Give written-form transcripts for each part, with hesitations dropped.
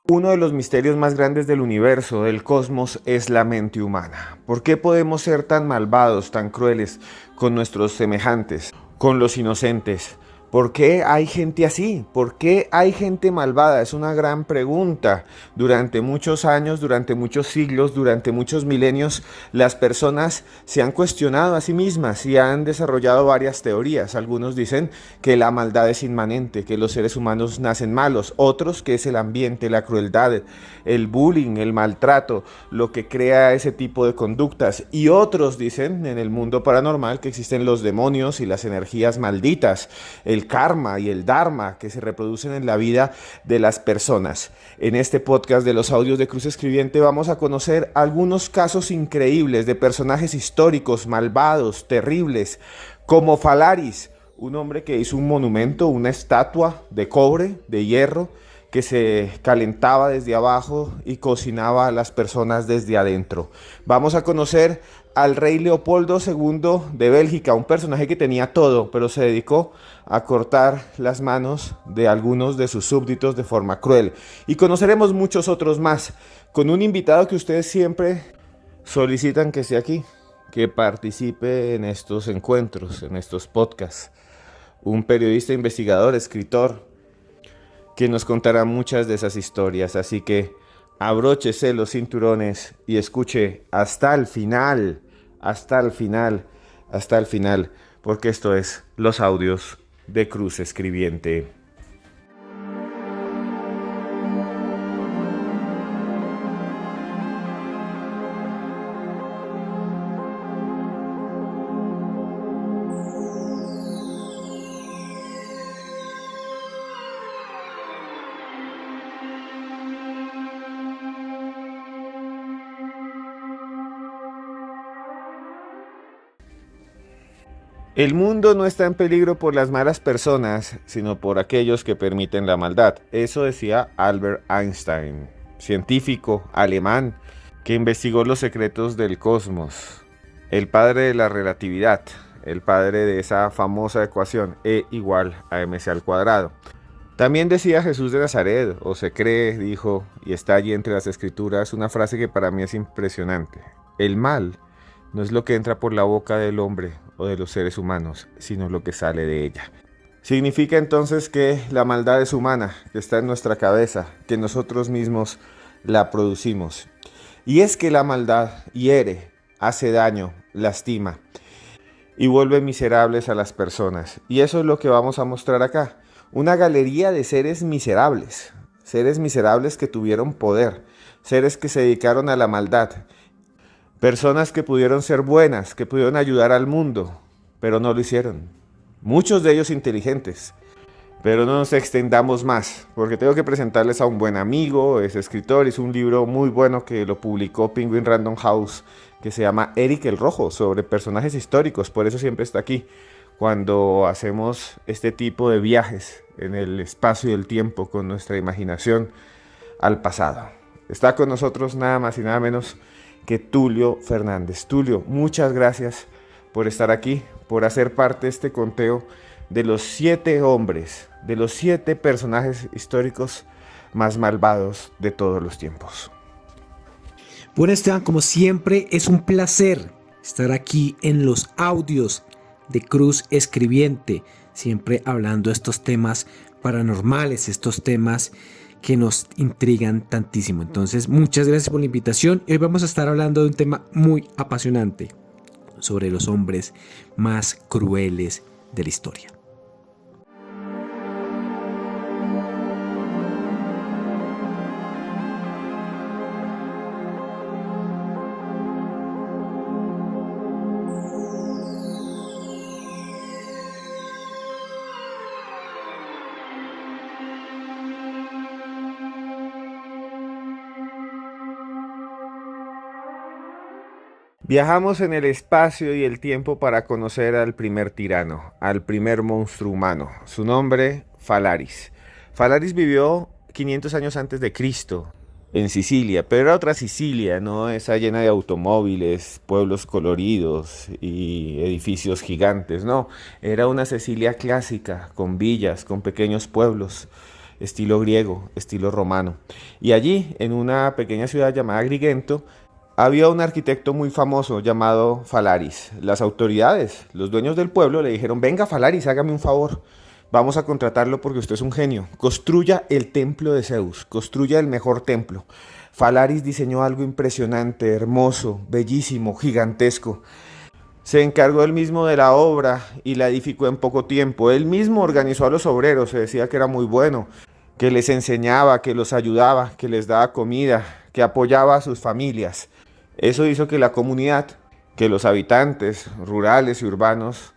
Uno de los misterios más grandes del universo, del cosmos, es la mente humana. ¿Por qué podemos ser tan malvados, tan crueles con nuestros semejantes, con los inocentes? ¿Por qué hay gente así? ¿Por qué hay gente malvada? Es una gran pregunta. Durante muchos años, durante muchos siglos, durante muchos milenios, las personas se han cuestionado a sí mismas y han desarrollado varias teorías. Algunos dicen que la maldad es inmanente, que los seres humanos nacen malos. Otros que es el ambiente, la crueldad, el bullying, el maltrato, lo que crea ese tipo de conductas. Y otros dicen en el mundo paranormal que existen los demonios y las energías malditas, el karma y el dharma que se reproducen en la vida de las personas. En este podcast de los audios de Cruz Escribiente vamos a conocer algunos casos increíbles de personajes históricos, malvados, terribles, como Falaris, un hombre que hizo un monumento, una estatua de cobre, de hierro, que se calentaba desde abajo y cocinaba a las personas desde adentro. Vamos a conocer al rey Leopoldo II de Bélgica, un personaje que tenía todo, pero se dedicó a cortar las manos de algunos de sus súbditos de forma cruel. Y conoceremos muchos otros más, con un invitado que ustedes siempre solicitan que esté aquí, que participe en estos encuentros, en estos podcasts. Un periodista, investigador, escritor, que nos contará muchas de esas historias. Así que abróchese los cinturones y escuche hasta el final, hasta el final, hasta el final, porque esto es los audios de Cruz Escribiente. El mundo no está en peligro por las malas personas, sino por aquellos que permiten la maldad. Eso decía Albert Einstein, científico alemán que investigó los secretos del cosmos, el padre de la relatividad, el padre de esa famosa ecuación E igual a mc al cuadrado. También decía Jesús de Nazaret, o se cree, dijo, y está allí entre las escrituras, una frase que para mí es impresionante. El mal no es lo que entra por la boca del hombre o de los seres humanos, sino lo que sale de ella. Significa entonces que la maldad es humana, que está en nuestra cabeza, que nosotros mismos la producimos. Y es que la maldad hiere, hace daño, lastima y vuelve miserables a las personas. Y eso es lo que vamos a mostrar acá. Una galería de seres miserables que tuvieron poder, seres que se dedicaron a la maldad, personas que pudieron ser buenas, que pudieron ayudar al mundo, pero no lo hicieron. Muchos de ellos inteligentes. Pero no nos extendamos más, porque tengo que presentarles a un buen amigo, es escritor, hizo un libro muy bueno que lo publicó Penguin Random House, que se llama Eric el Rojo, sobre personajes históricos, por eso siempre está aquí, cuando hacemos este tipo de viajes en el espacio y el tiempo con nuestra imaginación al pasado. Está con nosotros nada más y nada menos que Tulio Fernández. Tulio, muchas gracias por estar aquí, por hacer parte de este conteo de los 7 hombres, de los 7 personajes históricos más malvados de todos los tiempos. Bueno, Esteban, como siempre, es un placer estar aquí en los audios de Cruz Escribiente, siempre hablando de estos temas paranormales, estos temas que nos intrigan tantísimo. Entonces, muchas gracias por la invitación. Hoy vamos a estar hablando de un tema muy apasionante sobre los hombres más crueles de la historia. Viajamos en el espacio y el tiempo para conocer al primer tirano, al primer monstruo humano. Su nombre, Falaris. Falaris vivió 500 años antes de Cristo en Sicilia, pero era otra Sicilia, no esa llena de automóviles, pueblos coloridos y edificios gigantes, no. Era una Sicilia clásica, con villas, con pequeños pueblos, estilo griego, estilo romano. Y allí, en una pequeña ciudad llamada Agrigento, había un arquitecto muy famoso llamado Falaris. Las autoridades, los dueños del pueblo, le dijeron: venga Falaris, hágame un favor. Vamos a contratarlo porque usted es un genio. Construya el templo de Zeus, construya el mejor templo. Falaris diseñó algo impresionante, hermoso, bellísimo, gigantesco. Se encargó él mismo de la obra y la edificó en poco tiempo. Él mismo organizó a los obreros, se decía que era muy bueno, que les enseñaba, que los ayudaba, que les daba comida, que apoyaba a sus familias. Eso hizo que la comunidad, que los habitantes rurales y urbanos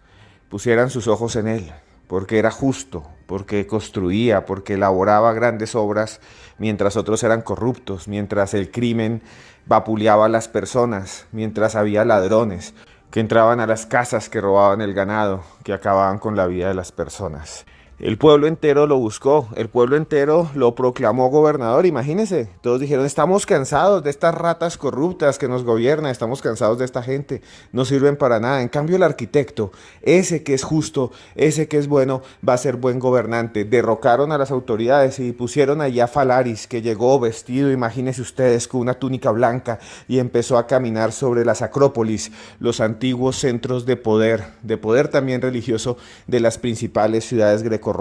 pusieran sus ojos en él, porque era justo, porque construía, porque elaboraba grandes obras, mientras otros eran corruptos, mientras el crimen vapuleaba a las personas, mientras había ladrones que entraban a las casas, que robaban el ganado, que acababan con la vida de las personas. El pueblo entero lo buscó, el pueblo entero lo proclamó gobernador, imagínense. Todos dijeron: estamos cansados de estas ratas corruptas que nos gobiernan, estamos cansados de esta gente, no sirven para nada. En cambio el arquitecto, ese que es justo, ese que es bueno, va a ser buen gobernante. Derrocaron a las autoridades y pusieron allí a Falaris, que llegó vestido, imagínense ustedes, con una túnica blanca, y empezó a caminar sobre las acrópolis, los antiguos centros de poder también religioso de las principales ciudades grecorromanas.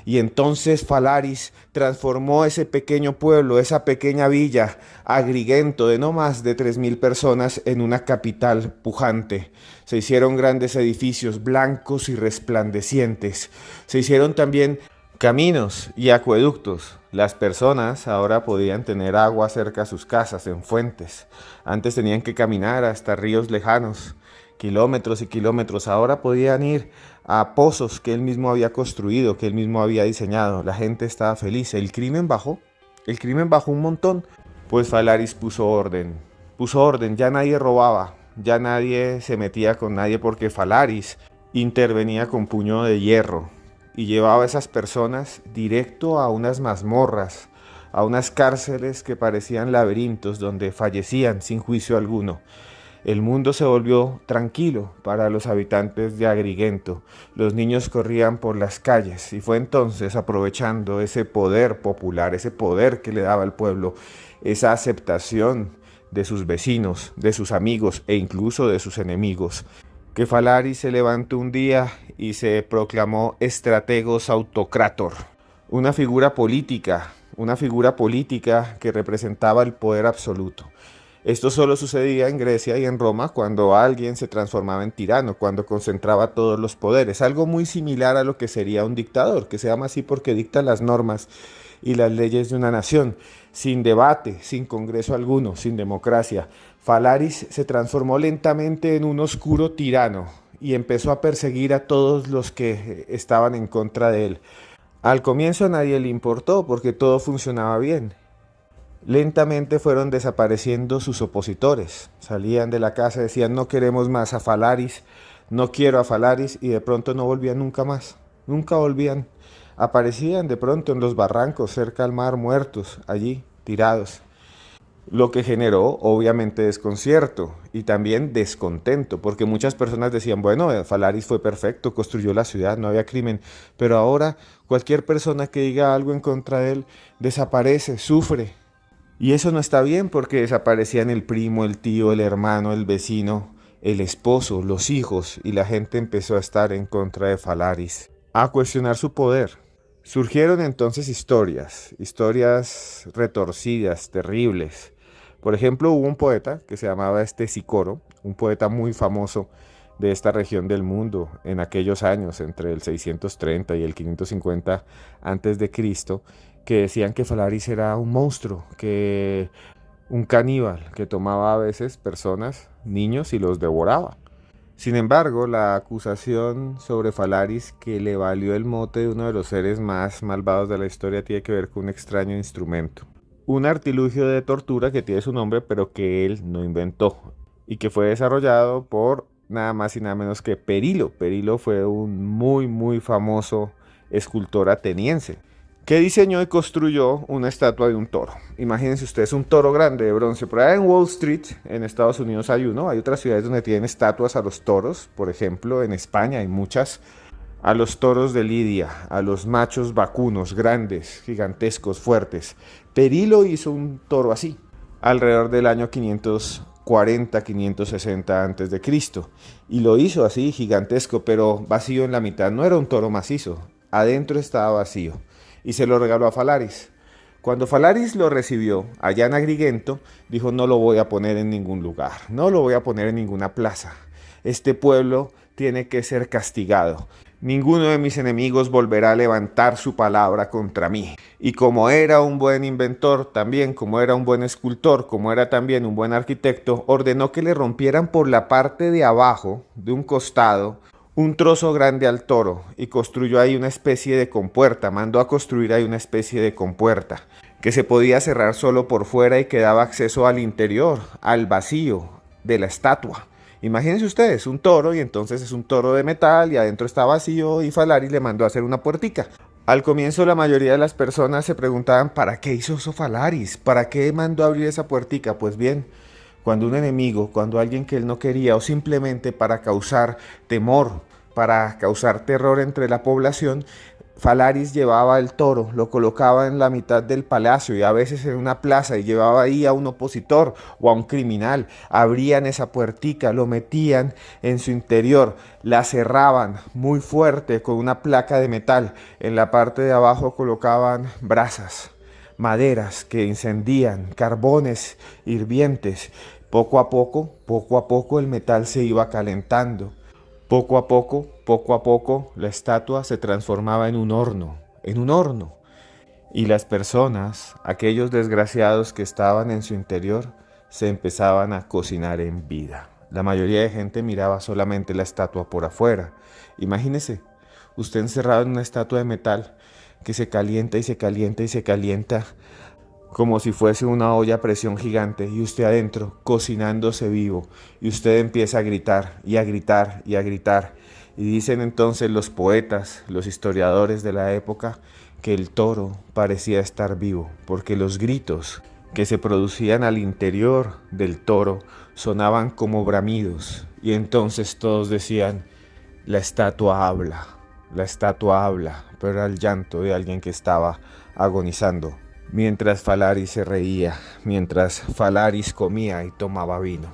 Y entonces Falaris transformó ese pequeño pueblo, esa pequeña villa, Agrigento, de no más de 3.000 personas, en una capital pujante. Se hicieron grandes edificios blancos y resplandecientes. Se hicieron también caminos y acueductos. Las personas ahora podían tener agua cerca a sus casas, en fuentes. Antes tenían que caminar hasta ríos lejanos, kilómetros y kilómetros. Ahora podían ir a pozos que él mismo había construido, que él mismo había diseñado. La gente estaba feliz. El crimen bajó un montón. Pues Falaris puso orden, ya nadie robaba, ya nadie se metía con nadie, porque Falaris intervenía con puño de hierro y llevaba a esas personas directo a unas mazmorras, a unas cárceles que parecían laberintos donde fallecían sin juicio alguno. El mundo se volvió tranquilo para los habitantes de Agrigento. Los niños corrían por las calles, y fue entonces, aprovechando ese poder popular, ese poder que le daba al pueblo, esa aceptación de sus vecinos, de sus amigos e incluso de sus enemigos, que Falaris se levantó un día y se proclamó Strategos Autocrator, una figura política que representaba el poder absoluto. Esto solo sucedía en Grecia y en Roma cuando alguien se transformaba en tirano, cuando concentraba todos los poderes, algo muy similar a lo que sería un dictador, que se llama así porque dicta las normas y las leyes de una nación, sin debate, sin congreso alguno, sin democracia. Falaris se transformó lentamente en un oscuro tirano y empezó a perseguir a todos los que estaban en contra de él. Al comienzo a nadie le importó porque todo funcionaba bien. Lentamente fueron desapareciendo sus opositores. Salían de la casa y decían: no queremos más a Falaris, no quiero a Falaris, y de pronto no volvían nunca más. Nunca volvían. Aparecían de pronto en los barrancos cerca al mar, muertos, allí, tirados. Lo que generó obviamente desconcierto y también descontento, porque muchas personas decían: bueno, Falaris fue perfecto, construyó la ciudad, no había crimen, pero ahora cualquier persona que diga algo en contra de él desaparece, sufre. Y eso no está bien, porque desaparecían el primo, el tío, el hermano, el vecino, el esposo, los hijos, y la gente empezó a estar en contra de Falaris, a cuestionar su poder. Surgieron entonces historias retorcidas, terribles. Por ejemplo, hubo un poeta que se llamaba Sicoro, un poeta muy famoso de esta región del mundo en aquellos años, entre el 630 y el 550 a.C., que decían que Falaris era un monstruo, que un caníbal, que tomaba a veces personas, niños, y los devoraba. Sin embargo, la acusación sobre Falaris, que le valió el mote de uno de los seres más malvados de la historia, tiene que ver con un extraño instrumento. Un artilugio de tortura que tiene su nombre, pero que él no inventó, y que fue desarrollado por nada más y nada menos que Perilo. Perilo fue un muy famoso escultor ateniense, que diseñó y construyó una estatua de un toro. Imagínense ustedes un toro grande de bronce. Por allá en Wall Street, en Estados Unidos, hay otras ciudades donde tienen estatuas a los toros. Por ejemplo, en España hay muchas. a los toros de Lidia, a los machos vacunos, grandes, gigantescos, fuertes. Perilo hizo un toro así, alrededor del año 540-560 a.C. Y lo hizo así, gigantesco, pero vacío en la mitad. No era un toro macizo, adentro estaba vacío. Y se lo regaló a Falaris. Cuando Falaris lo recibió allá en Agrigento, dijo: no lo voy a poner en ningún lugar, no lo voy a poner en ninguna plaza. Este pueblo tiene que ser castigado. Ninguno de mis enemigos volverá a levantar su palabra contra mí. Y como era un buen inventor, también como era un buen escultor, como era también un buen arquitecto, ordenó que le rompieran por la parte de abajo, de un costado, un trozo grande al toro, y construyó ahí una especie de compuerta. Mandó a construir ahí una especie de compuerta que se podía cerrar solo por fuera y que daba acceso al interior, al vacío de la estatua. Imagínense ustedes, un toro, y entonces es un toro de metal y adentro está vacío, y Falaris le mandó a hacer una puertica. Al comienzo la mayoría de las personas se preguntaban: ¿para qué hizo eso Falaris? ¿Para qué mandó a abrir esa puertica? Pues bien, cuando un enemigo, cuando alguien que él no quería, o simplemente para causar temor, para causar terror entre la población, Falaris llevaba el toro, lo colocaba en la mitad del palacio y a veces en una plaza, y llevaba ahí a un opositor o a un criminal. Abrían esa puertica, lo metían en su interior, la cerraban muy fuerte con una placa de metal. En la parte de abajo colocaban brasas, maderas que encendían, carbones hirvientes. Poco a poco el metal se iba calentando. Poco a poco, la estatua se transformaba en un horno. Y las personas, aquellos desgraciados que estaban en su interior, se empezaban a cocinar en vida. La mayoría de gente miraba solamente la estatua por afuera. Imagínese, usted encerrado en una estatua de metal que se calienta y se calienta y se calienta, como si fuese una olla a presión gigante, y usted adentro cocinándose vivo, y usted empieza a gritar y a gritar y a gritar. Y dicen entonces los poetas, los historiadores de la época, que el toro parecía estar vivo, porque los gritos que se producían al interior del toro sonaban como bramidos, y entonces todos decían: la estatua habla, pero era el llanto de alguien que estaba agonizando. Mientras Falaris se reía, mientras Falaris comía y tomaba vino.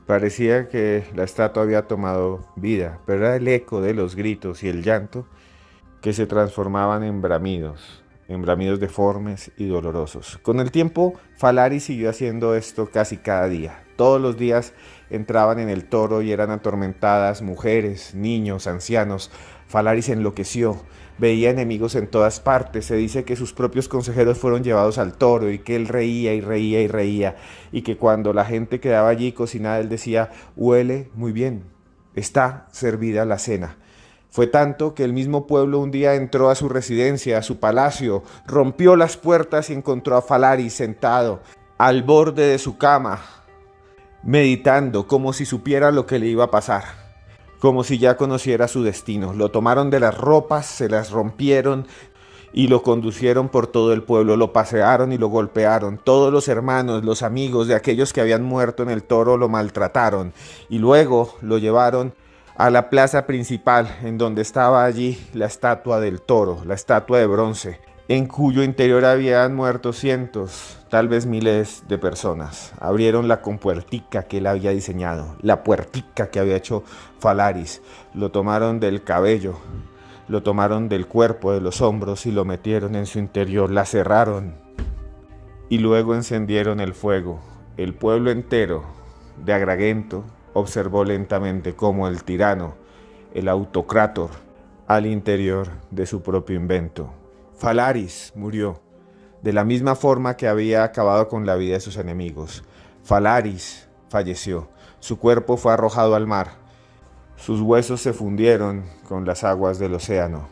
Parecía que la estatua había tomado vida, pero era el eco de los gritos y el llanto que se transformaban en bramidos deformes y dolorosos. Con el tiempo, Falaris siguió haciendo esto casi cada día. Todos los días entraban en el toro y eran atormentadas mujeres, niños, ancianos. Falaris enloqueció, veía enemigos en todas partes. Se dice que sus propios consejeros fueron llevados al toro y que él reía y reía y reía, y que cuando la gente quedaba allí cocinada, él decía: huele muy bien, está servida la cena. Fue tanto que el mismo pueblo un día entró a su residencia, a su palacio, rompió las puertas y encontró a Falaris sentado al borde de su cama, meditando, como si supiera lo que le iba a pasar, como si ya conociera su destino. Lo tomaron de las ropas, se las rompieron y lo conducieron por todo el pueblo, lo pasearon y lo golpearon. Todos los hermanos, los amigos de aquellos que habían muerto en el toro lo maltrataron, y luego lo llevaron a la plaza principal, en donde estaba allí la estatua del toro, la estatua de bronce, en cuyo interior habían muerto cientos, tal vez miles de personas. Abrieron la compuertica que él había diseñado, la puertica que había hecho Falaris. Lo tomaron del cabello, lo tomaron del cuerpo, de los hombros, y lo metieron en su interior, la cerraron y luego encendieron el fuego. El pueblo entero de Agrigento observó lentamente cómo el tirano, el autocrátor, al interior de su propio invento. Falaris murió de la misma forma que había acabado con la vida de sus enemigos. Falaris falleció, su cuerpo fue arrojado al mar, sus huesos se fundieron con las aguas del océano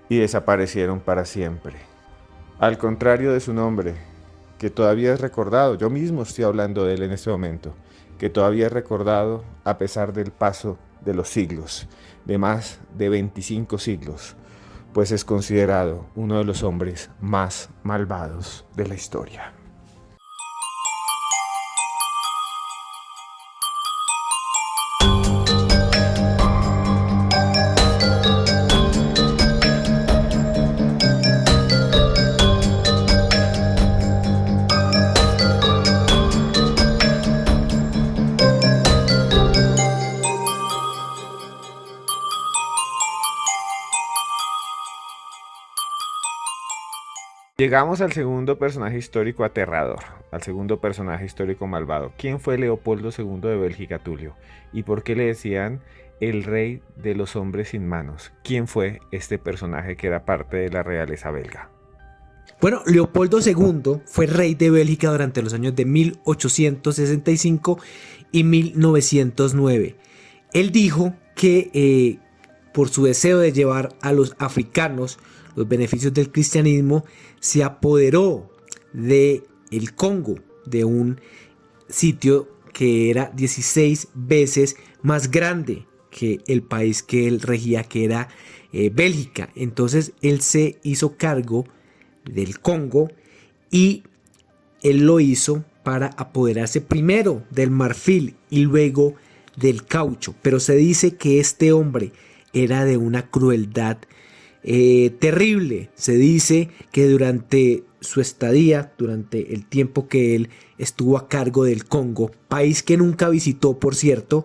y desaparecieron para siempre. Al contrario de su nombre, que todavía es recordado, yo mismo estoy hablando de él en este momento, que todavía es recordado a pesar del paso de los siglos, de más de 25 siglos, pues es considerado uno de los hombres más malvados de la historia. Llegamos al segundo personaje histórico aterrador, al segundo personaje histórico malvado. ¿Quién fue Leopoldo II de Bélgica, Tulio? ¿Y por qué le decían el rey de los hombres sin manos? ¿Quién fue este personaje que era parte de la realeza belga? Bueno, Leopoldo II fue rey de Bélgica durante los años de 1865 y 1909. Él dijo que por su deseo de llevar a los africanos los beneficios del cristianismo, se apoderó de el Congo, de un sitio que era 16 veces más grande que el país que él regía, que era Bélgica. Entonces él se hizo cargo del Congo y él lo hizo para apoderarse primero del marfil y luego del caucho. Pero se dice que este hombre era de una crueldad terrible. Se dice que durante su estadía, durante el tiempo que él estuvo a cargo del Congo, país que nunca visitó, por cierto,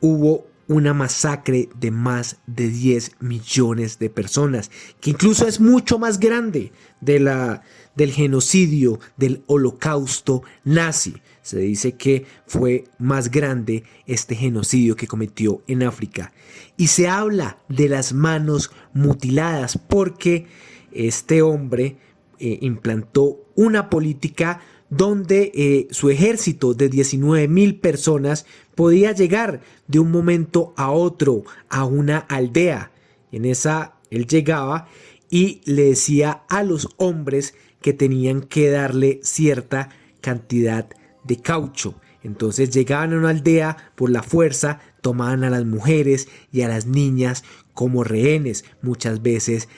hubo una masacre de más de 10 millones de personas, que incluso es mucho más grande del genocidio, del holocausto nazi. Se dice que fue más grande este genocidio que cometió en África. Y se habla de las manos mutiladas porque este hombre implantó una política donde su ejército de 19,000 personas podía llegar de un momento a otro a una aldea. En esa él llegaba y le decía a los hombres que tenían que darle cierta cantidad de caucho. Entonces llegaban a una aldea por la fuerza, tomaban a las mujeres y a las niñas como rehenes. Muchas veces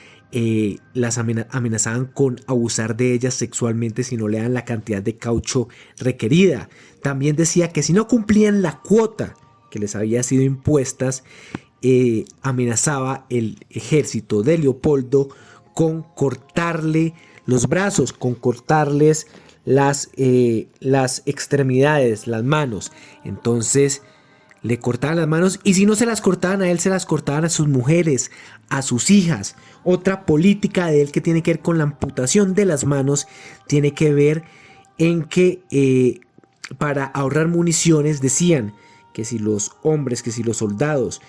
las amenazaban con abusar de ellas sexualmente si no le dan la cantidad de caucho requerida. También decía que si no cumplían la cuota que les había sido impuestas, amenazaba el ejército de Leopoldo con cortarle los brazos, con cortarles las extremidades, las manos. Entonces le cortaban las manos, y si no se las cortaban a él, se las cortaban a sus mujeres, a sus hijas. Otra política de él que tiene que ver con la amputación de las manos tiene que ver en que para ahorrar municiones decían que si los hombres, que si los soldados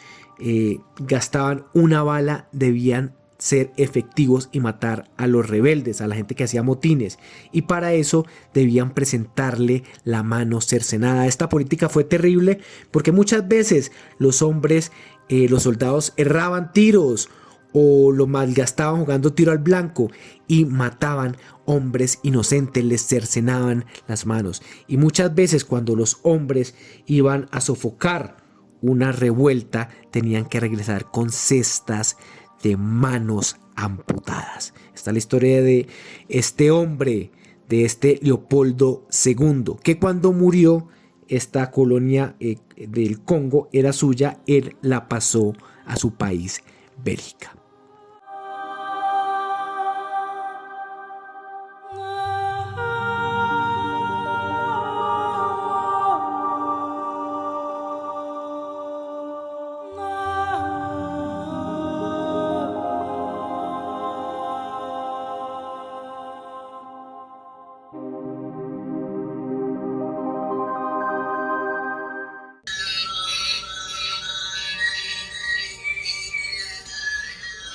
gastaban una bala, debían ser efectivos y matar a los rebeldes, a la gente que hacía motines, y para eso debían presentarle la mano cercenada. Esta política fue terrible porque muchas veces los hombres, los soldados erraban tiros o lo malgastaban jugando tiro al blanco y mataban hombres inocentes, les cercenaban las manos. Y muchas veces cuando los hombres iban a sofocar una revuelta, tenían que regresar con cestas de manos amputadas. Esta es la historia de este hombre, de este Leopoldo II, que cuando murió esta colonia del Congo era suya, él la pasó a su país, Bélgica.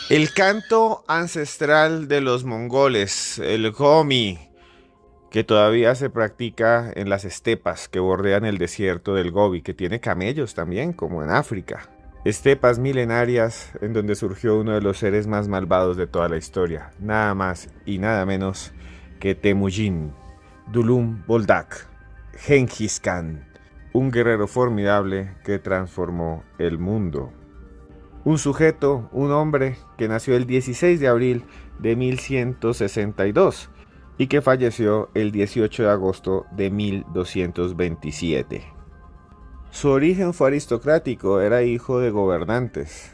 El canto ancestral de los mongoles, el Gomi, que todavía se practica en las estepas que bordean el desierto del Gobi, que tiene camellos también, como en África. Estepas milenarias en donde surgió uno de los seres más malvados de toda la historia, nada más y nada menos que Temujin, Dulum Boldak, Genghis Khan, un guerrero formidable que transformó el mundo. Un sujeto, un hombre que nació el 16 de abril de 1162 y que falleció el 18 de agosto de 1227. Su origen fue aristocrático, era hijo de gobernantes,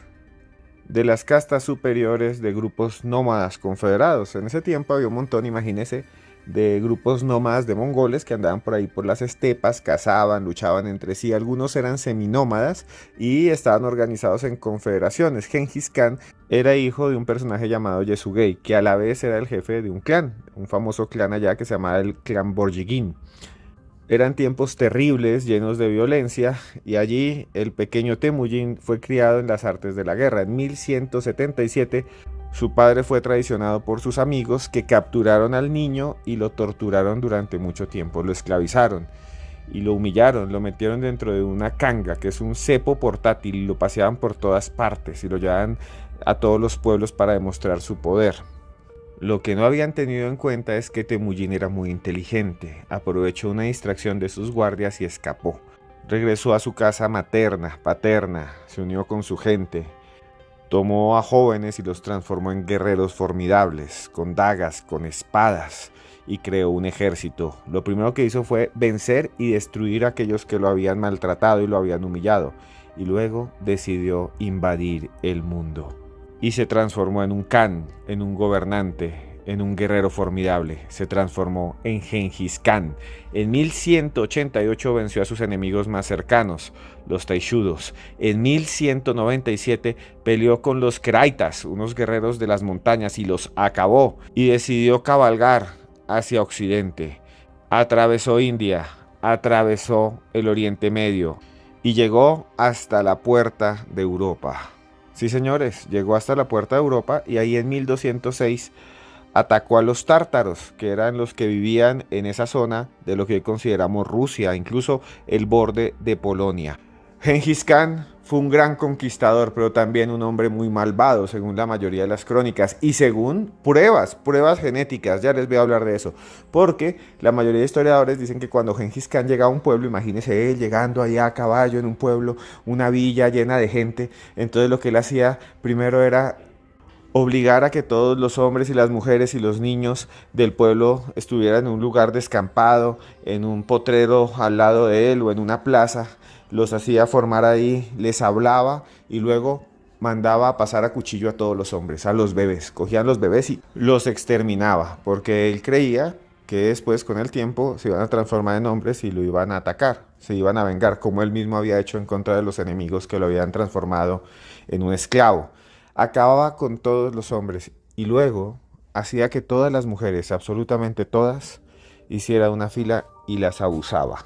de las castas superiores de grupos nómadas confederados. En ese tiempo había un montón, imagínense, de grupos nómadas de mongoles que andaban por ahí por las estepas, cazaban, luchaban entre sí. Algunos eran seminómadas y estaban organizados en confederaciones. Gengis Khan era hijo de un personaje llamado Yesugei, que a la vez era el jefe de un clan, un famoso clan allá que se llamaba el clan Borjigin. Eran tiempos terribles, llenos de violencia, y allí el pequeño Temujin fue criado en las artes de la guerra. En 1177, su padre fue traicionado por sus amigos, que capturaron al niño y lo torturaron durante mucho tiempo. Lo esclavizaron y lo humillaron, lo metieron dentro de una canga, que es un cepo portátil, y lo paseaban por todas partes y lo llevaban a todos los pueblos para demostrar su poder. Lo que no habían tenido en cuenta es que Temujin era muy inteligente. Aprovechó una distracción de sus guardias y escapó. Regresó a su casa paterna, se unió con su gente. Tomó a jóvenes y los transformó en guerreros formidables, con dagas, con espadas, y creó un ejército. Lo primero que hizo fue vencer y destruir a aquellos que lo habían maltratado y lo habían humillado. Y luego decidió invadir el mundo. Y se transformó en un Khan, en un gobernante, en un guerrero formidable. Se transformó en Gengis Khan. En 1188 venció a sus enemigos más cercanos, los taishudos. En 1197 peleó con los keraitas, unos guerreros de las montañas, y los acabó. Y decidió cabalgar hacia Occidente. Atravesó India, atravesó el Oriente Medio y llegó hasta la puerta de Europa. Sí, señores, llegó hasta la puerta de Europa y ahí en 1206 atacó a los tártaros, que eran los que vivían en esa zona de lo que hoy consideramos Rusia, incluso el borde de Polonia. Gengis Khan fue un gran conquistador, pero también un hombre muy malvado, según la mayoría de las crónicas, y según pruebas genéticas. Ya les voy a hablar de eso, porque la mayoría de historiadores dicen que cuando Gengis Khan llegaba a un pueblo, imagínese él llegando allá a caballo en un pueblo, una villa llena de gente, entonces lo que él hacía primero era obligar a que todos los hombres y las mujeres y los niños del pueblo estuvieran en un lugar descampado, en un potrero al lado de él o en una plaza. Los hacía formar ahí, les hablaba y luego mandaba a pasar a cuchillo a todos los hombres, a los bebés. Cogían los bebés y los exterminaba, porque él creía que después con el tiempo se iban a transformar en hombres y lo iban a atacar, se iban a vengar, como él mismo había hecho en contra de los enemigos que lo habían transformado en un esclavo. Acababa con todos los hombres y luego hacía que todas las mujeres, absolutamente todas, hiciera una fila y las abusaba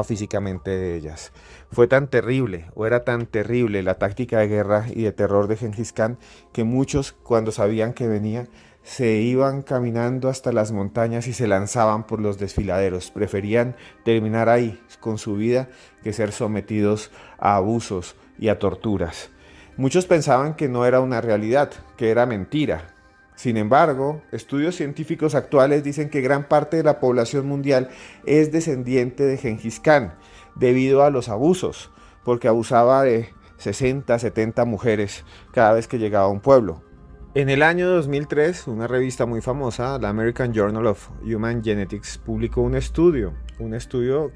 físicamente de ellas. Fue tan terrible, o era tan terrible la táctica de guerra y de terror de Gengis Khan, que muchos, cuando sabían que venía, se iban caminando hasta las montañas y se lanzaban por los desfiladeros. Preferían terminar ahí con su vida que ser sometidos a abusos y a torturas. Muchos pensaban que no era una realidad, que era mentira. Sin embargo, estudios científicos actuales dicen que gran parte de la población mundial es descendiente de Gengis Khan debido a los abusos, porque abusaba de 60, 70 mujeres cada vez que llegaba a un pueblo. En el año 2003, una revista muy famosa, la American Journal of Human Genetics, publicó un estudio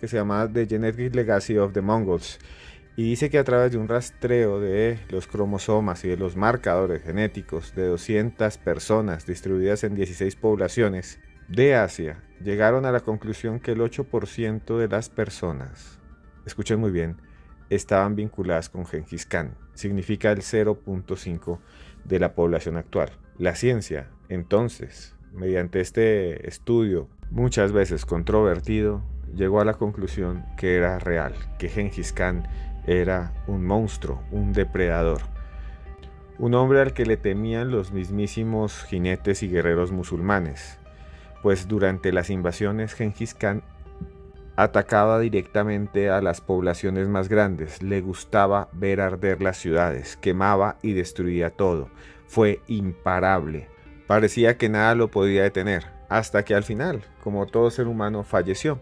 que se llama The Genetic Legacy of the Mongols, y dice que a través de un rastreo de los cromosomas y de los marcadores genéticos de 200 personas distribuidas en 16 poblaciones de Asia, llegaron a la conclusión que el 8% de las personas, escuchen muy bien, estaban vinculadas con Gengis Khan. Significa el 0.5% de la población actual. La ciencia, entonces, mediante este estudio, muchas veces controvertido, llegó a la conclusión que era real, que Gengis Khan era un monstruo, un depredador, un hombre al que le temían los mismísimos jinetes y guerreros musulmanes, pues durante las invasiones Gengis Khan atacaba directamente a las poblaciones más grandes, le gustaba ver arder las ciudades, quemaba y destruía todo, fue imparable, parecía que nada lo podía detener, hasta que al final, como todo ser humano, falleció.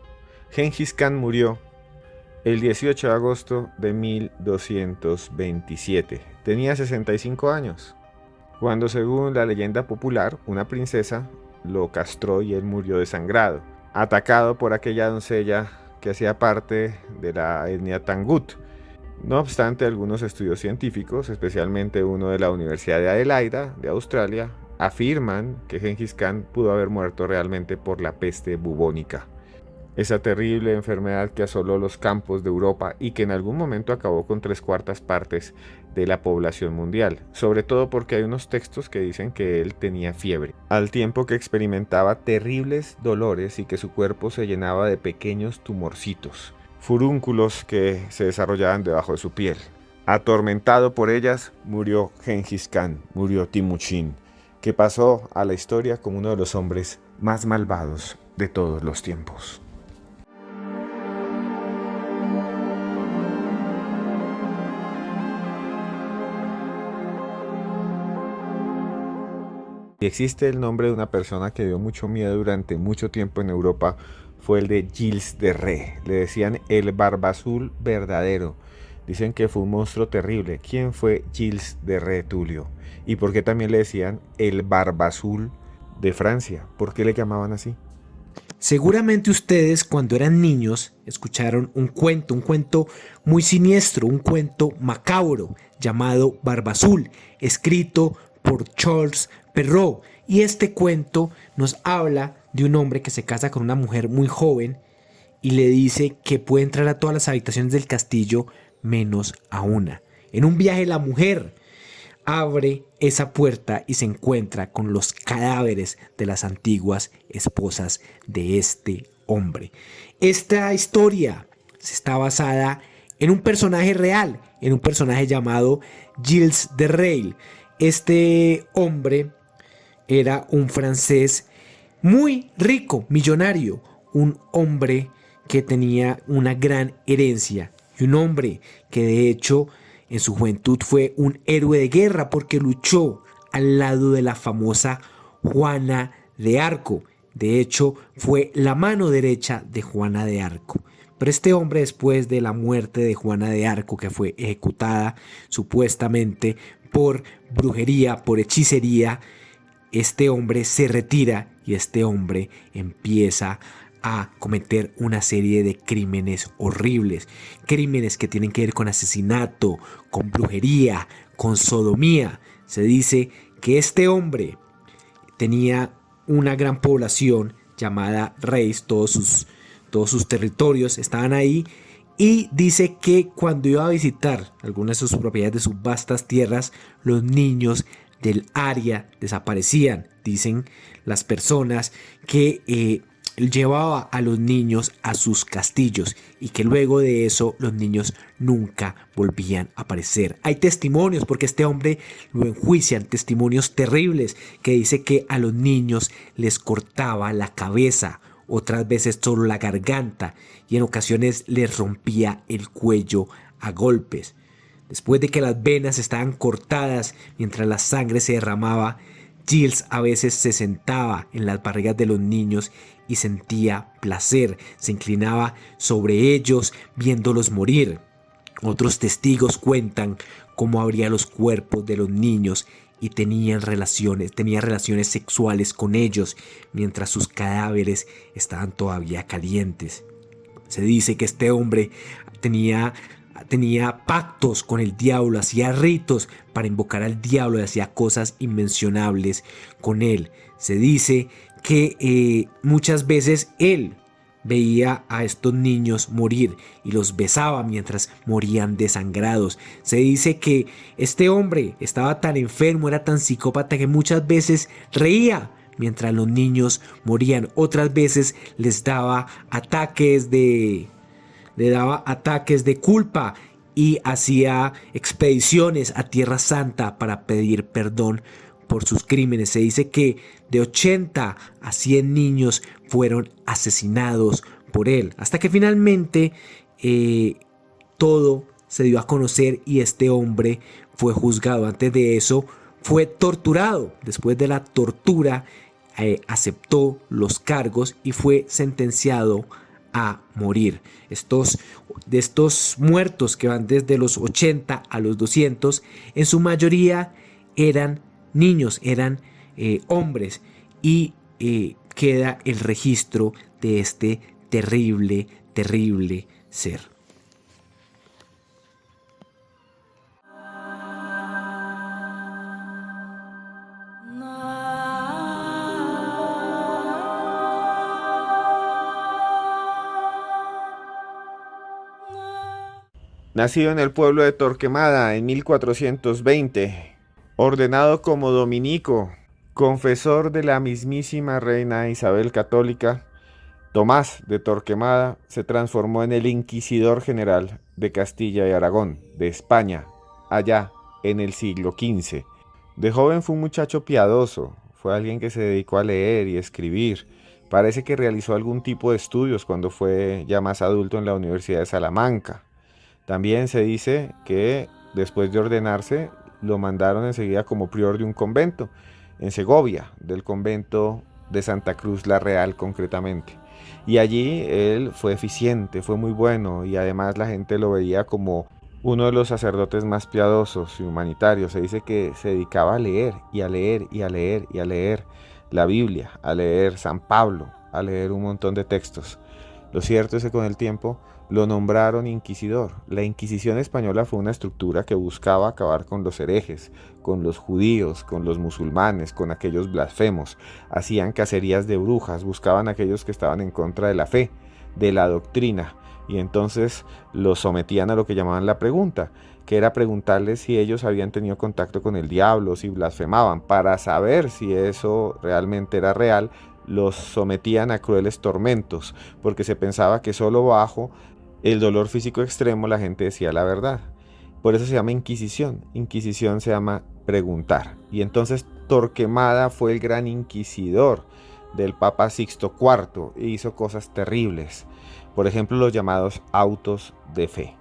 Gengis Khan murió el 18 de agosto de 1227. Tenía 65 años, cuando según la leyenda popular, una princesa lo castró y él murió desangrado, atacado por aquella doncella que hacía parte de la etnia Tangut. No obstante, algunos estudios científicos, especialmente uno de la Universidad de Adelaida, de Australia, Afirman que Gengis Khan pudo haber muerto realmente por la peste bubónica, esa terrible enfermedad que asoló los campos de Europa y que en algún momento acabó con 3/4 de la población mundial, sobre todo porque hay unos textos que dicen que él tenía fiebre, al tiempo que experimentaba terribles dolores y que su cuerpo se llenaba de pequeños tumorcitos, furúnculos que se desarrollaban debajo de su piel. Atormentado por ellas, murió Gengis Khan, murió Timuchin, que pasó a la historia como uno de los hombres más malvados de todos los tiempos. Y existe el nombre de una persona que dio mucho miedo durante mucho tiempo en Europa, fue el de Gilles de Rais. Le decían el Barba Azul verdadero. Dicen que fue un monstruo terrible. ¿Quién fue Gilles de Rais, Tulio? ¿Y por qué también le decían el Barba Azul de Francia? ¿Por qué le llamaban así? Seguramente ustedes cuando eran niños escucharon un cuento muy siniestro, un cuento macabro llamado Barba Azul, escrito por Charles Perrault. Y este cuento nos habla de un hombre que se casa con una mujer muy joven y le dice que puede entrar a todas las habitaciones del castillo menos a una. En un viaje la mujer abre esa puerta y se encuentra con los cadáveres de las antiguas esposas de este hombre. Esta historia está basada en un personaje real, en un personaje llamado Gilles de Rais. Este hombre era un francés muy rico, millonario, un hombre que tenía una gran herencia y un hombre que de hecho en su juventud fue un héroe de guerra porque luchó al lado de la famosa Juana de Arco. De hecho, fue la mano derecha de Juana de Arco. Pero este hombre, después de la muerte de Juana de Arco, que fue ejecutada supuestamente por brujería, por hechicería, este hombre se retira y este hombre empieza a cometer una serie de crímenes horribles, crímenes que tienen que ver con asesinato, con brujería, con sodomía. Se dice que este hombre tenía una gran población llamada Reis, todos sus territorios estaban ahí, y dice que cuando iba a visitar algunas de sus propiedades, de sus vastas tierras, los niños del área desaparecían. Dicen las personas que llevaba a los niños a sus castillos y que luego de eso los niños nunca volvían a aparecer. Hay testimonios, porque este hombre lo enjuician, testimonios terribles que dice que a los niños les cortaba la cabeza, otras veces solo la garganta, y en ocasiones les rompía el cuello a golpes. Después de que las venas estaban cortadas mientras la sangre se derramaba, Gilles a veces se sentaba en las barrigas de los niños y sentía placer, se inclinaba sobre ellos viéndolos morir. Otros testigos cuentan cómo abría los cuerpos de los niños y tenía relaciones sexuales con ellos mientras sus cadáveres estaban todavía calientes. Se dice que este hombre tenía pactos con el diablo, hacía ritos para invocar al diablo y hacía cosas inmencionables con él. Se dice que muchas veces él veía a estos niños morir y los besaba mientras morían desangrados. Se dice que este hombre estaba tan enfermo, era tan psicópata que muchas veces reía mientras los niños morían. Otras veces les daba ataques de culpa y hacía expediciones a Tierra Santa para pedir perdón por sus crímenes. Se dice que de 80 a 100 niños fueron asesinados por él, hasta que finalmente todo se dio a conocer y este hombre fue juzgado. Antes de eso fue torturado. Después de la tortura aceptó los cargos y fue sentenciado a morir. De estos muertos que van desde los 80 a los 200, en su mayoría eran niños, eran hombres, y queda el registro de este terrible, terrible ser. No. Nacido en el pueblo de Torquemada en 1420, ordenado como dominico, confesor de la mismísima reina Isabel Católica, Tomás de Torquemada se transformó en el inquisidor general de Castilla y Aragón, de España, allá en el siglo XV. De joven fue un muchacho piadoso, fue alguien que se dedicó a leer y escribir. Parece que realizó algún tipo de estudios cuando fue ya más adulto en la Universidad de Salamanca. También se dice que después de ordenarse lo mandaron enseguida como prior de un convento en Segovia, del convento de Santa Cruz la Real concretamente. Y allí él fue eficiente, fue muy bueno y además la gente lo veía como uno de los sacerdotes más piadosos y humanitarios. Se dice que se dedicaba a leer y a leer y a leer y a leer la Biblia, a leer San Pablo, a leer un montón de textos. Lo cierto es que con el tiempo lo nombraron inquisidor. La Inquisición española fue una estructura que buscaba acabar con los herejes, con los judíos, con los musulmanes, con aquellos blasfemos. Hacían cacerías de brujas, buscaban a aquellos que estaban en contra de la fe, de la doctrina, y entonces los sometían a lo que llamaban la pregunta, que era preguntarles si ellos habían tenido contacto con el diablo, si blasfemaban. Para saber si eso realmente era real, los sometían a crueles tormentos, porque se pensaba que solo bajo el dolor físico extremo la gente decía la verdad. Por eso se llama Inquisición. Inquisición se llama preguntar. Y entonces Torquemada fue el gran inquisidor del Papa Sixto IV e hizo cosas terribles. Por ejemplo, los llamados autos de fe,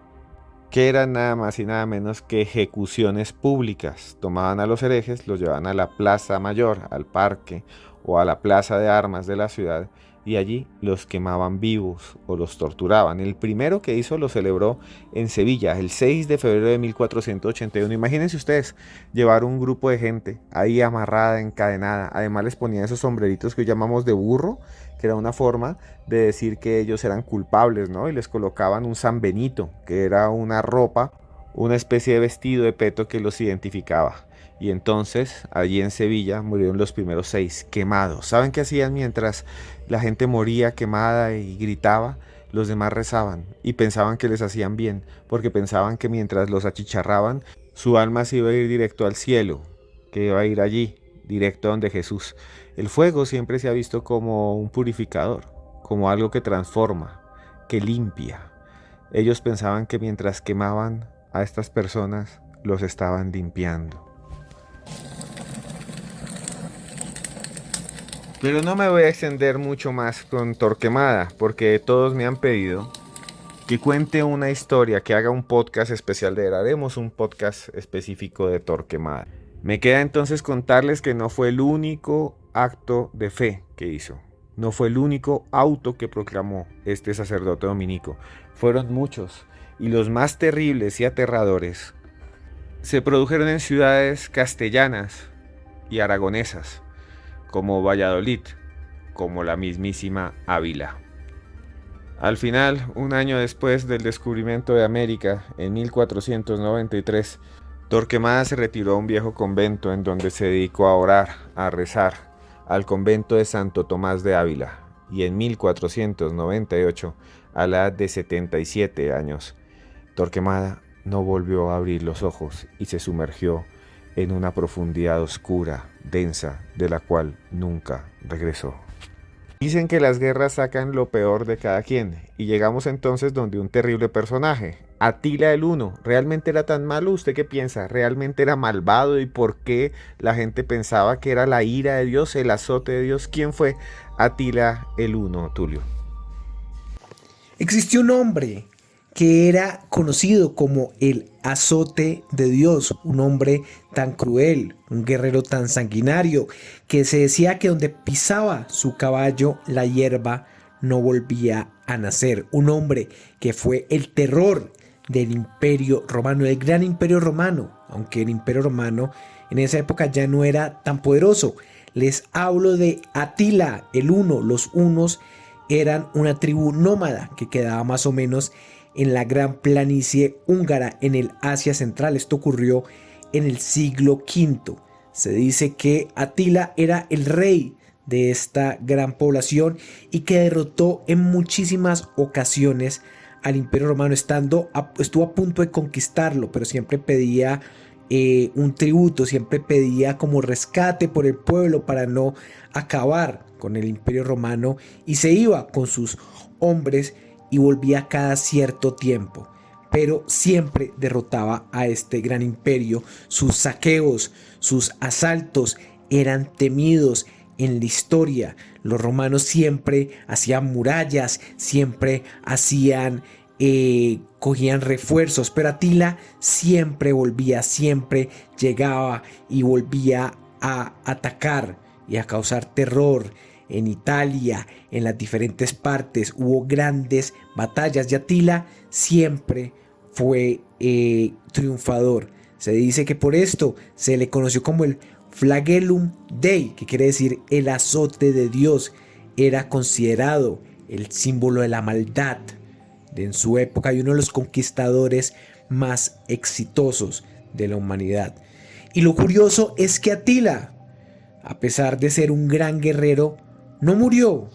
que eran nada más y nada menos que ejecuciones públicas. Tomaban a los herejes, los llevaban a la Plaza Mayor, al parque o a la plaza de armas de la ciudad, y allí los quemaban vivos o los torturaban. El primero que hizo lo celebró en Sevilla, el 6 de febrero de 1481. Imagínense ustedes llevar un grupo de gente ahí amarrada, encadenada. Además les ponían esos sombreritos que hoy llamamos de burro, que era una forma de decir que ellos eran culpables, ¿no? Y les colocaban un San Benito, que era una ropa, una especie de vestido de peto que los identificaba. Y entonces, allí en Sevilla, murieron los primeros 6 quemados. ¿Saben qué hacían mientras la gente moría quemada y gritaba? Los demás rezaban y pensaban que les hacían bien, porque pensaban que mientras los achicharraban, su alma se iba a ir directo al cielo, que iba a ir allí, directo donde Jesús. El fuego siempre se ha visto como un purificador, como algo que transforma, que limpia. Ellos pensaban que mientras quemaban a estas personas, los estaban limpiando. Pero no me voy a extender mucho más con Torquemada, porque todos me han pedido que cuente una historia, que haga un podcast especial de él. Haremos un podcast específico de Torquemada. Me queda entonces contarles que no fue el único acto de fe que hizo. No fue el único auto que proclamó este sacerdote dominico. Fueron muchos, y los más terribles y aterradores se produjeron en ciudades castellanas y aragonesas, como Valladolid, como la mismísima Ávila. Al final, un año después del descubrimiento de América, en 1493, Torquemada se retiró a un viejo convento en donde se dedicó a orar, a rezar, al convento de Santo Tomás de Ávila, y en 1498, a la edad de 77 años, Torquemada no volvió a abrir los ojos y se sumergió en una profundidad oscura, densa, de la cual nunca regresó. Dicen que las guerras sacan lo peor de cada quien, y llegamos entonces donde un terrible personaje, Atila el Huno. ¿Realmente era tan malo? ¿Usted qué piensa? ¿Realmente era malvado? ¿Y por qué la gente pensaba que era la ira de Dios, el azote de Dios? ¿Quién fue Atila el Huno, Tulio? Existió un hombre que era conocido como el azote de Dios, un hombre tan cruel, un guerrero tan sanguinario, que se decía que donde pisaba su caballo la hierba no volvía a nacer. Un hombre que fue el terror del Imperio Romano, del gran Imperio Romano, aunque el Imperio Romano en esa época ya no era tan poderoso. Les hablo de Atila el Huno. Los hunos eran una tribu nómada que quedaba más o menos en la gran planicie húngara en el Asia Central. Esto ocurrió en el siglo V. Se dice que Atila era el rey de esta gran población y que derrotó en muchísimas ocasiones al Imperio Romano, estuvo a punto de conquistarlo, pero siempre pedía un tributo, siempre pedía como rescate por el pueblo para no acabar con el Imperio Romano, y se iba con sus hombres y volvía cada cierto tiempo, pero siempre derrotaba a este gran imperio. Sus saqueos, sus asaltos eran temidos en la historia. Los romanos siempre hacían murallas, siempre cogían refuerzos, pero Atila siempre volvía, siempre llegaba y volvía a atacar y a causar terror. En Italia, en las diferentes partes, hubo grandes batallas y Atila siempre fue triunfador. Se dice que por esto se le conoció como el Flagellum Dei, que quiere decir el azote de Dios. Era considerado el símbolo de la maldad en su época y uno de los conquistadores más exitosos de la humanidad. Y lo curioso es que Atila, a pesar de ser un gran guerrero, no murió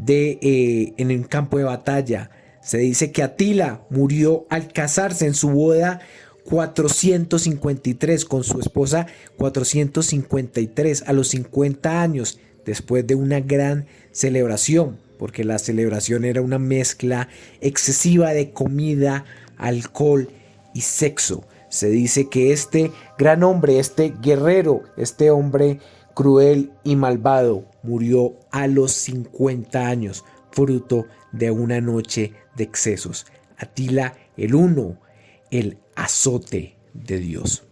en un campo de batalla. Se dice que Atila murió al casarse en su boda 453 con su esposa 453 a los 50 años, después de una gran celebración, porque la celebración era una mezcla excesiva de comida, alcohol y sexo. Se dice que este gran hombre, este guerrero, este hombre cruel y malvado, murió a los 50 años, fruto de una noche de excesos. Atila el Uno, el azote de Dios.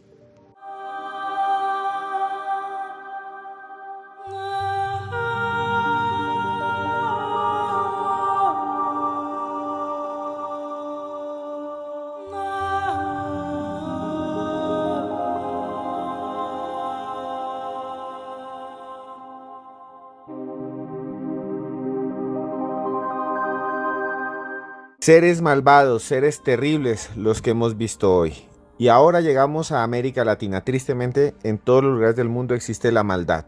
Seres malvados, seres terribles los que hemos visto hoy. Y ahora llegamos a América Latina. Tristemente, en todos los lugares del mundo existe la maldad.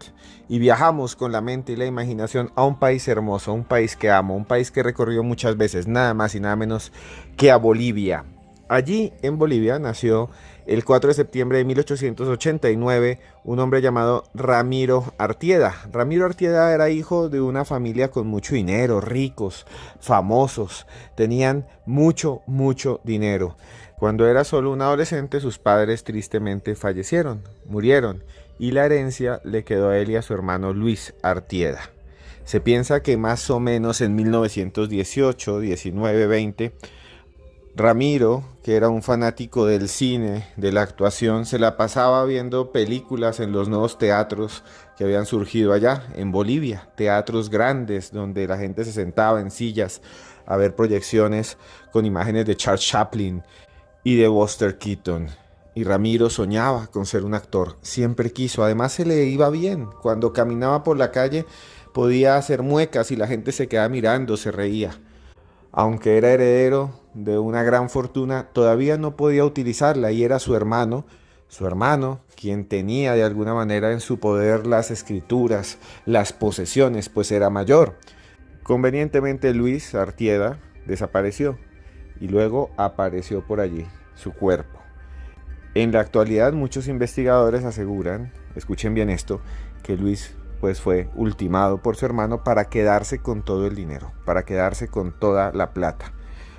Y viajamos con la mente y la imaginación a un país hermoso, un país que amo, un país que he recorrido muchas veces, nada más y nada menos que a Bolivia. Allí, en Bolivia, nació el 4 de septiembre de 1889 un hombre llamado Ramiro Artieda. Ramiro Artieda era hijo de una familia con mucho dinero, ricos, famosos, tenían mucho dinero. Cuando era solo un adolescente, sus padres tristemente murieron, y la herencia le quedó a él y a su hermano Luis Artieda. Se piensa que más o menos en 1918, 19, 20, Ramiro, que era un fanático del cine, de la actuación, se la pasaba viendo películas en los nuevos teatros que habían surgido allá en Bolivia, teatros grandes donde la gente se sentaba en sillas a ver proyecciones con imágenes de Charles Chaplin y de Buster Keaton. Y Ramiro soñaba con ser un actor, siempre quiso, además se le iba bien, cuando caminaba por la calle podía hacer muecas y la gente se quedaba mirando, se reía. Aunque era heredero de una gran fortuna, todavía no podía utilizarla y era su hermano, quien tenía de alguna manera en su poder las escrituras, las posesiones, pues era mayor. Convenientemente Luis Artieda desapareció y luego apareció por allí su cuerpo. En la actualidad muchos investigadores aseguran, escuchen bien esto, que Luis pues fue ultimado por su hermano para quedarse con todo el dinero, para quedarse con toda la plata.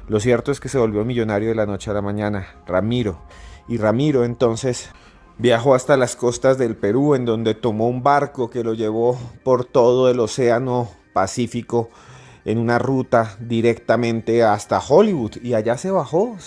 Lo cierto es que se volvió millonario de la noche a la mañana, Ramiro. Y Ramiro entonces viajó hasta las costas del Perú, en donde tomó un barco que lo llevó por todo el océano Pacífico en una ruta directamente hasta Hollywood, y allá se bajó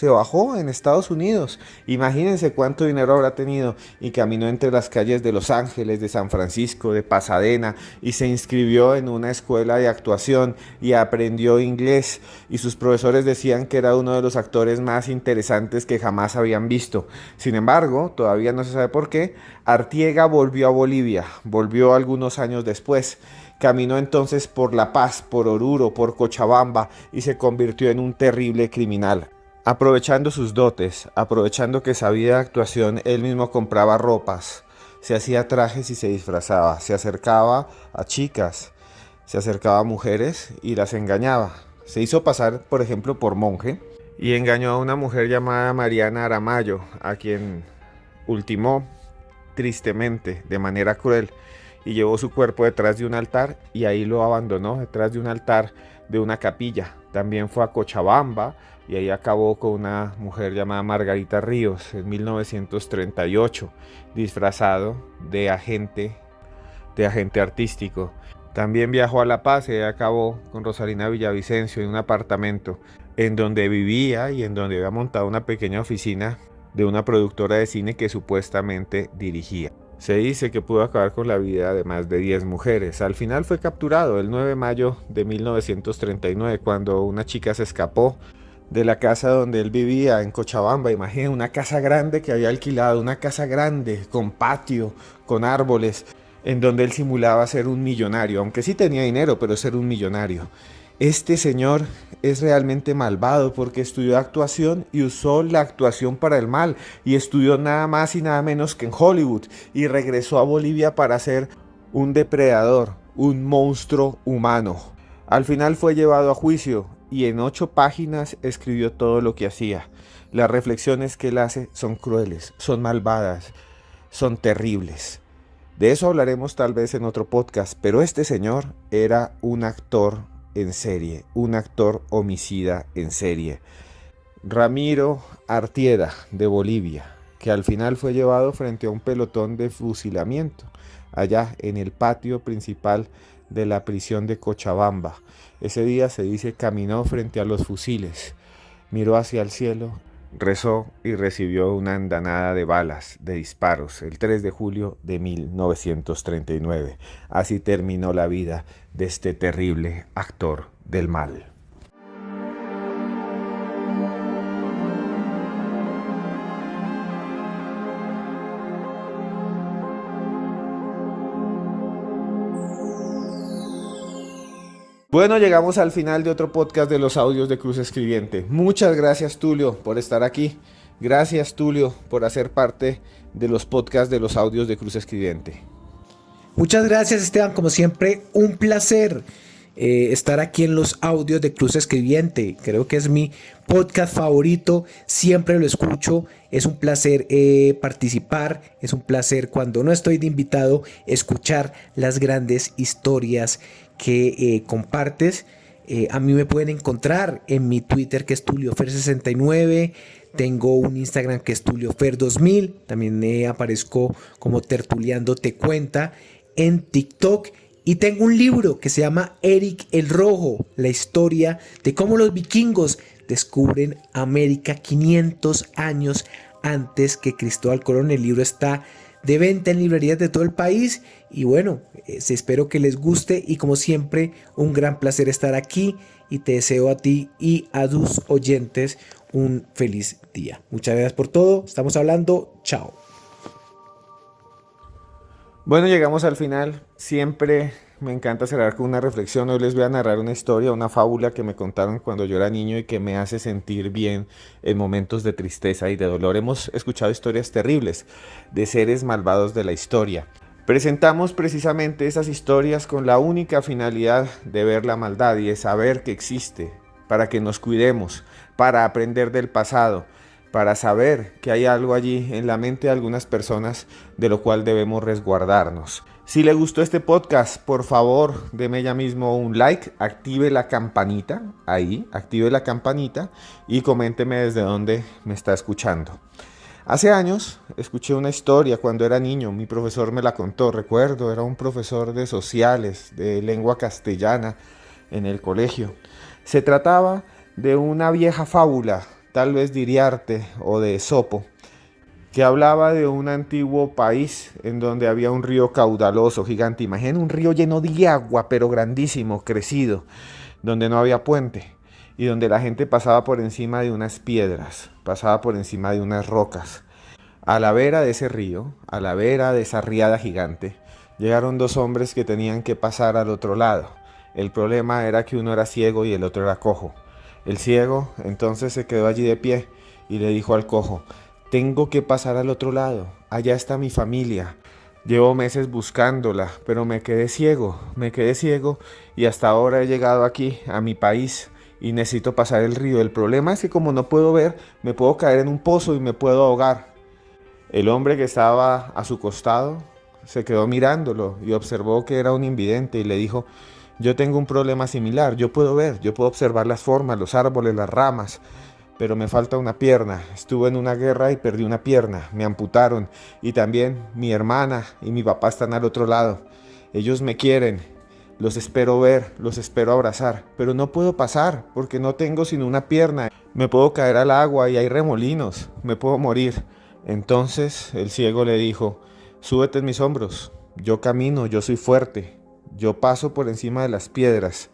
en Estados Unidos. Imagínense cuánto dinero habrá tenido, y caminó entre las calles de Los Ángeles, de San Francisco, de Pasadena, y se inscribió en una escuela de actuación y aprendió inglés, y sus profesores decían que era uno de los actores más interesantes que jamás habían visto. Sin embargo, todavía no se sabe por qué, Artieda volvió a Bolivia, volvió algunos años después. Caminó entonces por La Paz, por Oruro, por Cochabamba y se convirtió en un terrible criminal. Aprovechando sus dotes, aprovechando que sabía de actuación, él mismo compraba ropas, se hacía trajes y se disfrazaba, se acercaba a chicas, se acercaba a mujeres y las engañaba. Se hizo pasar, por ejemplo, por monje y engañó a una mujer llamada Mariana Aramayo, a quien ultimó tristemente, de manera cruel, y llevó su cuerpo detrás de un altar y ahí lo abandonó detrás de un altar de una capilla. También fue a Cochabamba y ahí acabó con una mujer llamada Margarita Ríos en 1938, disfrazado de agente artístico. También viajó a La Paz y ahí acabó con Rosalina Villavicencio en un apartamento en donde vivía y en donde había montado una pequeña oficina de una productora de cine que supuestamente dirigía. Se dice que pudo acabar con la vida de más de 10 mujeres. Al final fue capturado el 9 de mayo de 1939 cuando una chica se escapó de la casa donde él vivía en Cochabamba. Imagínense, una casa grande que había alquilado, una casa grande con patio, con árboles, en donde él simulaba ser un millonario, aunque sí tenía dinero, pero ser un millonario. Este señor es realmente malvado porque estudió actuación y usó la actuación para el mal y estudió nada más y nada menos que en Hollywood y regresó a Bolivia para ser un depredador, un monstruo humano. Al final fue llevado a juicio y en 8 páginas escribió todo lo que hacía. Las reflexiones que él hace son crueles, son malvadas, son terribles. De eso hablaremos tal vez en otro podcast, pero este señor era un actor en serie, un actor homicida en serie. Ramiro Artieda, de Bolivia, que al final fue llevado frente a un pelotón de fusilamiento, allá en el patio principal de la prisión de Cochabamba. Ese día se dice caminó frente a los fusiles, miró hacia el cielo, rezó y recibió una andanada de balas, de disparos, el 3 de julio de 1939. Así terminó la vida de este terrible actor del mal. Bueno, llegamos al final de otro podcast de los audios de Cruz Escribiente. Muchas gracias, Tulio, por estar aquí. Gracias, Tulio, por hacer parte de los podcasts de los audios de Cruz Escribiente. Muchas gracias, Esteban. Como siempre, un placer estar aquí en los audios de Cruz Escribiente. Creo que es mi podcast favorito. Siempre lo escucho. Es un placer participar. Es un placer, cuando no estoy de invitado, escuchar las grandes historias que compartes. A mí me pueden encontrar en mi Twitter, que es TulioFer69. Tengo un Instagram que es TulioFer2000. También aparezco como Tertuliando Te Cuenta en TikTok. Y tengo un libro que se llama Eric el Rojo, la historia de cómo los vikingos descubren América 500 años antes que Cristóbal Colón. El libro está de venta en librerías de todo el país y bueno, espero que les guste y como siempre un gran placer estar aquí y te deseo a ti y a tus oyentes un feliz día. Muchas gracias por todo, estamos hablando, chao. Bueno, llegamos al final. Siempre me encanta cerrar con una reflexión. Hoy les voy a narrar una historia, una fábula que me contaron cuando yo era niño y que me hace sentir bien en momentos de tristeza y de dolor. Hemos escuchado historias terribles de seres malvados de la historia. Presentamos precisamente esas historias con la única finalidad de ver la maldad y de saber que existe, para que nos cuidemos, para aprender del pasado, para saber que hay algo allí en la mente de algunas personas de lo cual debemos resguardarnos. Si le gustó este podcast, por favor, deme ya mismo un like, active la campanita, active la campanita y coménteme desde dónde me está escuchando. Hace años escuché una historia cuando era niño, mi profesor me la contó, recuerdo, era un profesor de sociales, de lengua castellana en el colegio. Se trataba de una vieja fábula, tal vez de Iriarte o de Esopo, que hablaba de un antiguo país en donde había un río caudaloso, gigante. Imaginen un río lleno de agua, pero grandísimo, crecido, donde no había puente y donde la gente pasaba por encima de unas piedras, pasaba por encima de unas rocas. A la vera de ese río, a la vera de esa riada gigante, llegaron 2 hombres que tenían que pasar al otro lado. El problema era que uno era ciego y el otro era cojo. El ciego entonces se quedó allí de pie y le dijo al cojo: tengo que pasar al otro lado, allá está mi familia. Llevo meses buscándola, pero me quedé ciego y hasta ahora he llegado aquí, a mi país, y necesito pasar el río. El problema es que como no puedo ver, me puedo caer en un pozo y me puedo ahogar. El hombre que estaba a su costado se quedó mirándolo y observó que era un invidente y le dijo: yo tengo un problema similar, yo puedo ver, yo puedo observar las formas, los árboles, las ramas, pero me falta una pierna. Estuve en una guerra y perdí una pierna, me amputaron, y también mi hermana y mi papá están al otro lado. Ellos me quieren, los espero ver, los espero abrazar, pero no puedo pasar porque no tengo sino una pierna. Me puedo caer al agua y hay remolinos, me puedo morir. Entonces el ciego le dijo: súbete en mis hombros, yo camino, yo soy fuerte, yo paso por encima de las piedras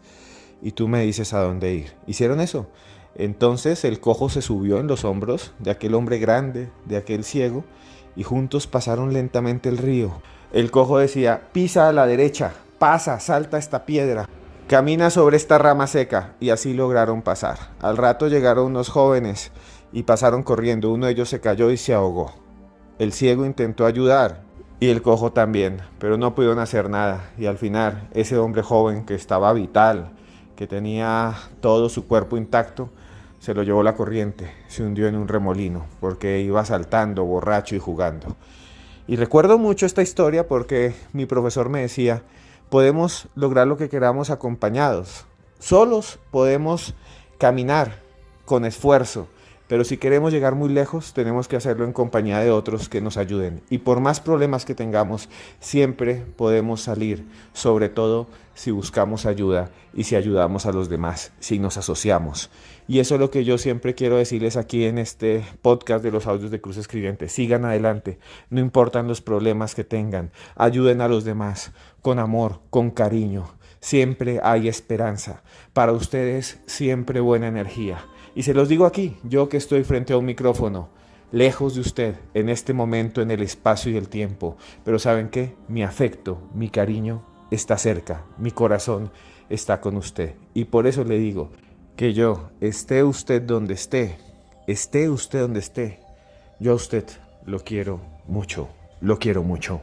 y tú me dices a dónde ir. Hicieron eso. Entonces el cojo se subió en los hombros de aquel hombre grande, de aquel ciego, y juntos pasaron lentamente el río. El cojo decía: pisa a la derecha, pasa, salta esta piedra, camina sobre esta rama seca, y así lograron pasar. Al rato llegaron unos jóvenes y pasaron corriendo. Uno de ellos se cayó y se ahogó. El ciego intentó ayudar y el cojo también, pero no pudieron hacer nada, y al final ese hombre joven que estaba vital, que tenía todo su cuerpo intacto, se lo llevó la corriente, se hundió en un remolino porque iba saltando, borracho y jugando. Y recuerdo mucho esta historia porque mi profesor me decía: podemos lograr lo que queramos acompañados, solos podemos caminar con esfuerzo, pero si queremos llegar muy lejos, tenemos que hacerlo en compañía de otros que nos ayuden. Y por más problemas que tengamos, siempre podemos salir, sobre todo si buscamos ayuda y si ayudamos a los demás, si nos asociamos. Y eso es lo que yo siempre quiero decirles aquí en este podcast de los audios de Cruz Escribiente. Sigan adelante, no importan los problemas que tengan, ayuden a los demás con amor, con cariño. Siempre hay esperanza. Para ustedes, siempre buena energía. Y se los digo aquí, yo que estoy frente a un micrófono, lejos de usted, en este momento, en el espacio y el tiempo. Pero ¿saben qué? Mi afecto, mi cariño está cerca, mi corazón está con usted. Y por eso le digo que yo, esté usted donde esté usted donde esté, yo a usted lo quiero mucho, lo quiero mucho.